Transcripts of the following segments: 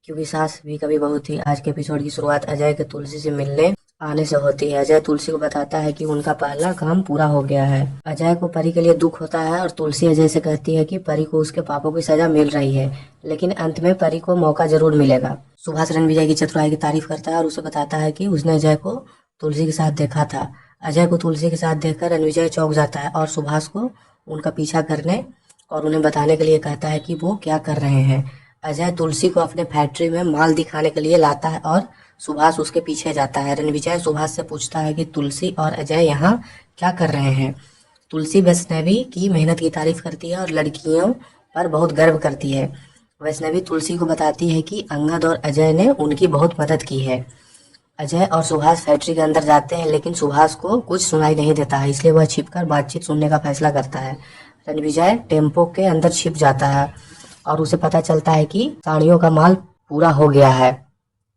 क्योंकि सास भी कभी बहू थी। आज के एपिसोड की शुरुआत अजय के तुलसी से मिलने आने से होती है। अजय तुलसी को बताता है कि उनका पहला काम पूरा हो गया है। अजय को परी के लिए दुख होता है और तुलसी अजय से कहती है कि परी को उसके पापों की सजा मिल रही है, लेकिन अंत में परी को मौका जरूर मिलेगा। सुभाष रणविजय की चतुराई की तारीफ करता है और उसे बताता है कि उसने अजय को तुलसी के साथ देखा था। अजय को तुलसी के साथ देखकर रणविजय चौंक जाता है और सुभाष को उनका पीछा करने और उन्हें बताने के लिए कहता है कि वो क्या कर रहे हैं। अजय तुलसी को अपने फैक्ट्री में माल दिखाने के लिए लाता है और सुभाष उसके पीछे जाता है। रणविजय सुभाष से पूछता है कि तुलसी और अजय यहाँ क्या कर रहे हैं। तुलसी वैष्णवी की मेहनत की तारीफ करती है और लड़कियों पर बहुत गर्व करती है। वैष्णवी तुलसी को बताती है कि अंगद और अजय ने उनकी बहुत मदद की है। अजय और सुभाष फैक्ट्री के अंदर जाते हैं, लेकिन सुभाष को कुछ सुनाई नहीं देता है, इसलिए वह छिपकर बातचीत सुनने का फैसला करता है। रणविजय टेम्पो के अंदर छिप जाता है और उसे पता चलता है कि साड़ियों का माल पूरा हो गया है।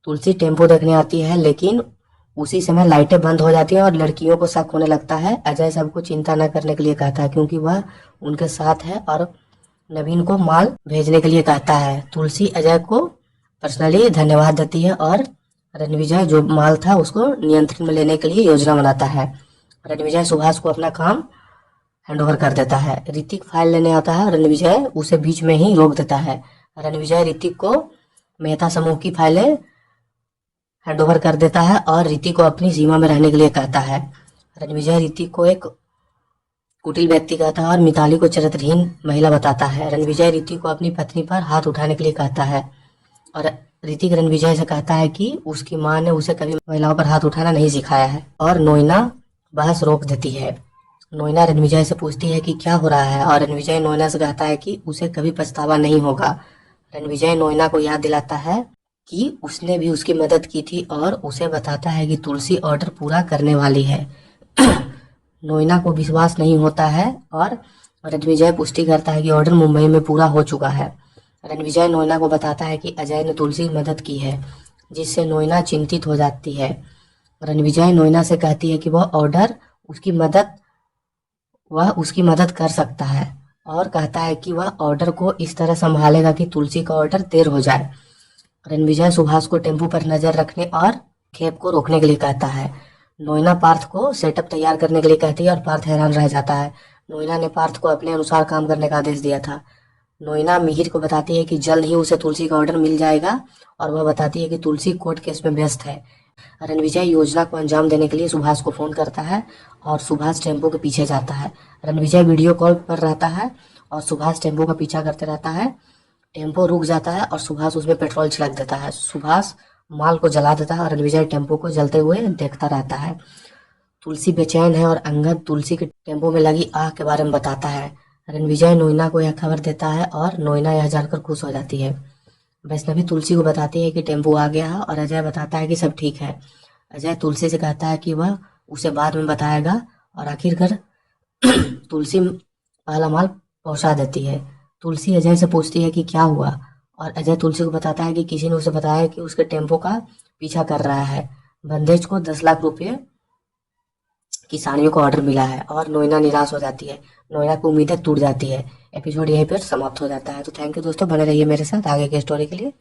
तुलसी टेम्पो देखने आती है, लेकिन उसी समय लाइटें बंद हो जाती हैं और लड़कियों को शक होने लगता है। अजय सबको चिंता न करने के लिए कहता है, क्योंकि वह उनके साथ है और नवीन को माल भेजने के लिए कहता है। तुलसी अजय को पर्सनली धन्यवाद देती है और रणविजय जो माल था उसको नियंत्रण में लेने के लिए योजना बनाता है। रणविजय सुभाष को अपना काम हैंड ओवर कर देता है। ऋतिक फाइल लेने आता है, रणविजय उसे बीच में ही रोक देता है। रणविजय ऋतिक को मेहता समूह की फाइलें हैंड ओवर कर देता है और ऋतिक को अपनी सीमा में रहने के लिए कहता है। रणविजय ऋतिक को एक कुटिल व्यक्ति कहता है और मिताली को चरित्रहीन महिला बताता है। रणविजय ऋतिक को अपनी पत्नी पर हाथ उठाने के लिए कहता है और ऋतिक रणविजय से कहता है कि उसकी माँ ने उसे कभी महिलाओं पर हाथ उठाना नहीं सिखाया है और नोइना बहस रोक देती है। नोइना रणविजय से पूछती है कि क्या हो रहा है और रणविजय नोइना से कहता है कि उसे कभी पछतावा नहीं होगा। रणविजय नोइना को याद दिलाता है कि उसने भी उसकी मदद की थी और उसे बताता है कि तुलसी ऑर्डर पूरा करने वाली है। नोइना को विश्वास नहीं होता है और रणविजय पुष्टि करता है कि ऑर्डर मुंबई में पूरा हो चुका है। रणविजय नोइना को बताता है कि अजय ने तुलसी की मदद की है, जिससे नोइना चिंतित हो जाती है। रणविजय नोइना से कहती है कि वह उसकी मदद कर सकता है और कहता है कि वह ऑर्डर को इस तरह संभालेगा कि तुलसी का ऑर्डर देर हो जाए। रणविजय सुभाष को टेम्पो पर नजर रखने और खेप को रोकने के लिए कहता है। नोइना पार्थ को सेटअप तैयार करने के लिए कहती है और पार्थ हैरान रह जाता है। नोइना ने पार्थ को अपने अनुसार काम करने का आदेश दिया था। नोइना मिहिर को बताती है कि जल्द ही उसे तुलसी का ऑर्डर मिल जाएगा और वह बताती है कि तुलसी कोर्ट केस में व्यस्त है। रणविजय योजना को अंजाम देने के लिए सुभाष को फोन करता है और सुभाष टेम्पो के पीछे जाता है। रणविजय वीडियो कॉल पर रहता है और सुभाष टेम्पो का पीछा करते रहता है। टेम्पो रुक जाता है और सुभाष उसमें पेट्रोल छिड़क देता है। सुभाष माल को जला देता है और रणविजय टेम्पो को जलते हुए देखता रहता है। तुलसी बेचैन है और अंगद तुलसी के टेम्पो में लगी आग के बारे में बताता है। रणविजय नोइना को यह खबर देता है और नोइना यह जानकर खुश हो जाती है। वैष्णवी तुलसी को बताती है कि टेम्पो आ गया है और अजय बताता है कि सब ठीक है। अजय तुलसी से कहता है कि वह उसे बाद में बताएगा और आखिरकार तुलसी पहला माल पहुंचा देती है। तुलसी अजय से पूछती है कि क्या हुआ और अजय तुलसी को बताता है कि किसी ने उसे बताया कि उसके टेम्पो का पीछा कर रहा है। बंदेज को 10 लाख रुपए की साड़ियों का ऑर्डर मिला है और नोइना निराश हो जाती है। नोइना की उम्मीदें टूट जाती है। एपिसोड यहीं पर समाप्त हो जाता है। तो थैंक यू दोस्तों, बने रहिए मेरे साथ आगे की स्टोरी के लिए।